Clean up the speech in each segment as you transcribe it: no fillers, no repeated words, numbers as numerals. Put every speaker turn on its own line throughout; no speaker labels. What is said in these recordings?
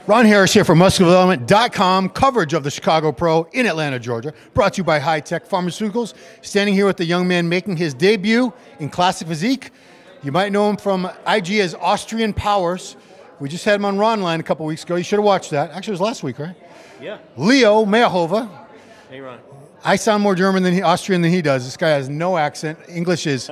Ron Harris here from MuscularDevelopment.com, coverage of the Chicago Pro in Atlanta, Georgia, brought to you by High Tech Pharmaceuticals. Standing here with the young man making his debut in Classic Physique. You might know him from IG as Austrian Powers. We just had him on Ron Line a couple weeks ago. You should have watched that. Actually, it was last week, right?
Yeah.
Leo Mayrhofer.
Hey, Ron.
I sound more German than Austrian than he does. This guy has no accent. English is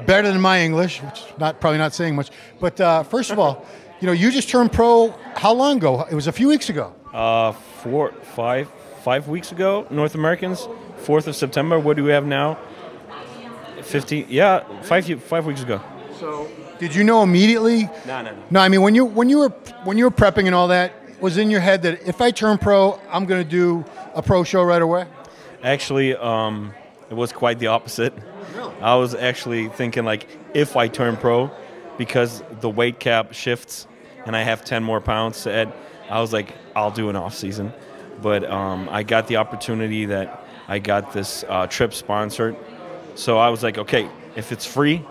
better than my English, which is probably not saying much. But first of all, you know, you just turned pro how long ago? It was a few weeks ago.
5 weeks ago, North Americans, 4th of September. What do we have now? 15, yeah, 5 weeks ago.
So did you know immediately?
No.
No, I mean, when you were prepping and all that, was in your head that if I turn pro, I'm going to do a pro show right away?
Actually, it was quite the opposite.
Really?
I was actually thinking, like, if I turn pro, because the weight cap shifts and I have 10 more pounds to add, I was like, I'll do an off season. But I got the opportunity that I got this trip sponsored. So I was like, okay, if it's free,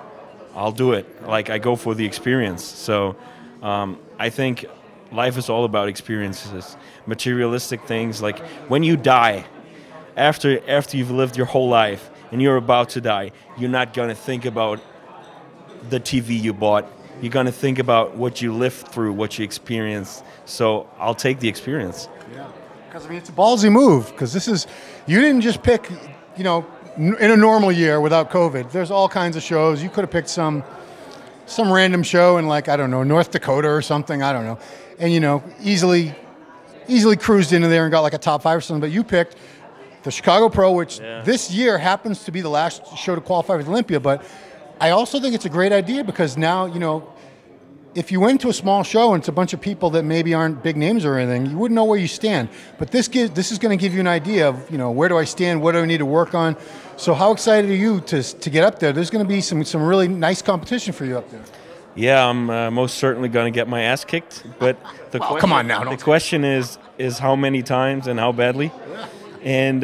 I'll do it. Like, I go for the experience. So I think life is all about experiences, materialistic things. Like, when you die, after you've lived your whole life and you're about to die, you're not going to think about the TV you bought. You're going to think about what you lived through, what you experienced. So I'll take the experience.
Yeah, because I mean, it's a ballsy move, because this is, you didn't just pick, you know, in a normal year without COVID, there's all kinds of shows. You could have picked some random show in, like, I don't know, North Dakota or something, I don't know. And, you know, easily cruised into there and got like a top 5 or something. But you picked the Chicago Pro, which this year happens to be the last show to qualify for Olympia. But I also think it's a great idea, because now, you know, if you went to a small show and it's a bunch of people that maybe aren't big names or anything, you wouldn't know where you stand. But this is going to give you an idea of, you know, where do I stand, what do I need to work on. So how excited are you to get up there? There's going to be some really nice competition for you up there.
Yeah, I'm most certainly going to get my ass kicked. But the
come on now.
The question is how many times and how badly.
Yeah.
And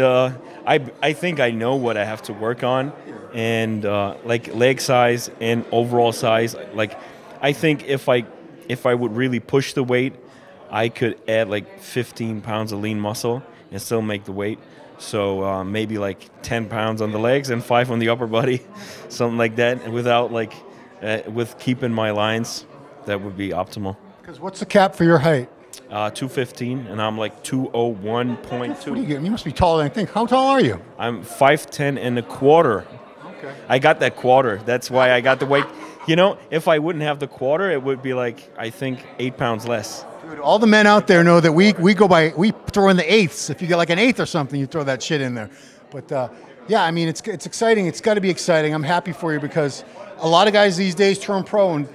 I think I know what I have to work on. And like leg size and overall size, like, I think if I would really push the weight, I could add like 15 pounds of lean muscle and still make the weight. So maybe like 10 pounds on the legs and 5 on the upper body, something like that. And without like, with keeping my lines, that would be optimal.
Because what's the cap for your height?
215, and I'm like 201.2.
What are you getting? You must be taller than I think. How tall are you?
I'm 5'10" and a quarter.
Okay.
I got that quarter. That's why I got the weight. You know, if I wouldn't have the quarter, it would be like, I think, 8 pounds less.
Dude, all the men out there know that we throw in the eighths. If you get like an eighth or something, you throw that shit in there. But yeah, I mean, it's exciting. It's got to be exciting. I'm happy for you, because a lot of guys these days turn pro, and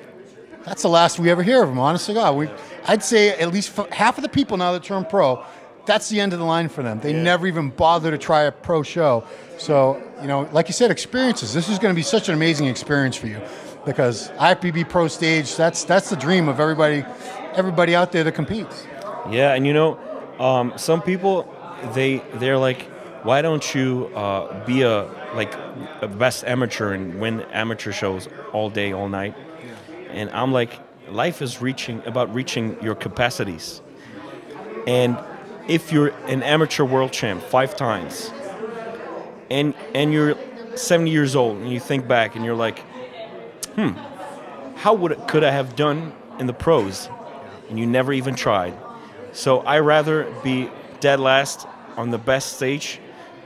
that's the last we ever hear of them, honestly. God, I'd say at least half of the people now that turn pro, that's the end of the line for them. They never even bother to try a pro show. So, you know, like you said, experiences. This is going to be such an amazing experience for you, because IFBB Pro Stage, that's the dream of everybody out there that competes.
Yeah, and you know, some people, they're like, why don't you be a best amateur and win amateur shows all day, all night? Yeah. And I'm like, life is about reaching your capacities. And if you're an amateur world champ 5 times, and you're 70 years old, and you think back and you're like, how could I have done in the pros? And you never even tried. So I rather be dead last on the best stage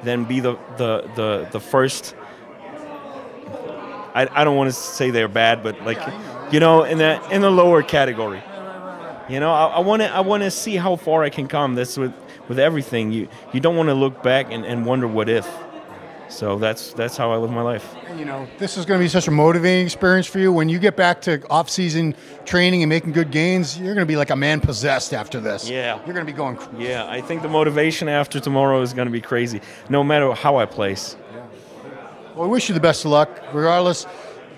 than be the first. I don't want to say they're bad, but like, you know, in the lower category. You know, I want to see how far I can come. That's with everything. You don't want to look back and wonder what if. So that's how I live my life.
And, you know, this is going to be such a motivating experience for you. When you get back to off-season training and making good gains, you're going to be like a man possessed after this.
Yeah.
You're going to be going crazy.
Yeah, I think the motivation after tomorrow is going to be crazy, no matter how I place.
Yeah. Well, I wish you the best of luck. Regardless,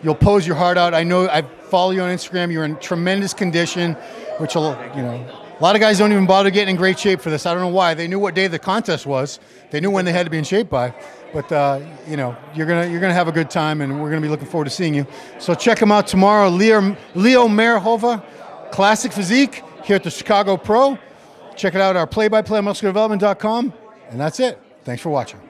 you'll pose your heart out. I know I follow you on Instagram. You're in tremendous condition, which will, you know, a lot of guys don't even bother getting in great shape for this. I don't know why. They knew what day the contest was. They knew when they had to be in shape by. But you know, you're gonna have a good time, and we're gonna be looking forward to seeing you. So check him out tomorrow, Leo Mayrhofer, Classic Physique here at the Chicago Pro. Check it out, our play-by-play musculardevelopment.com, and that's it. Thanks for watching.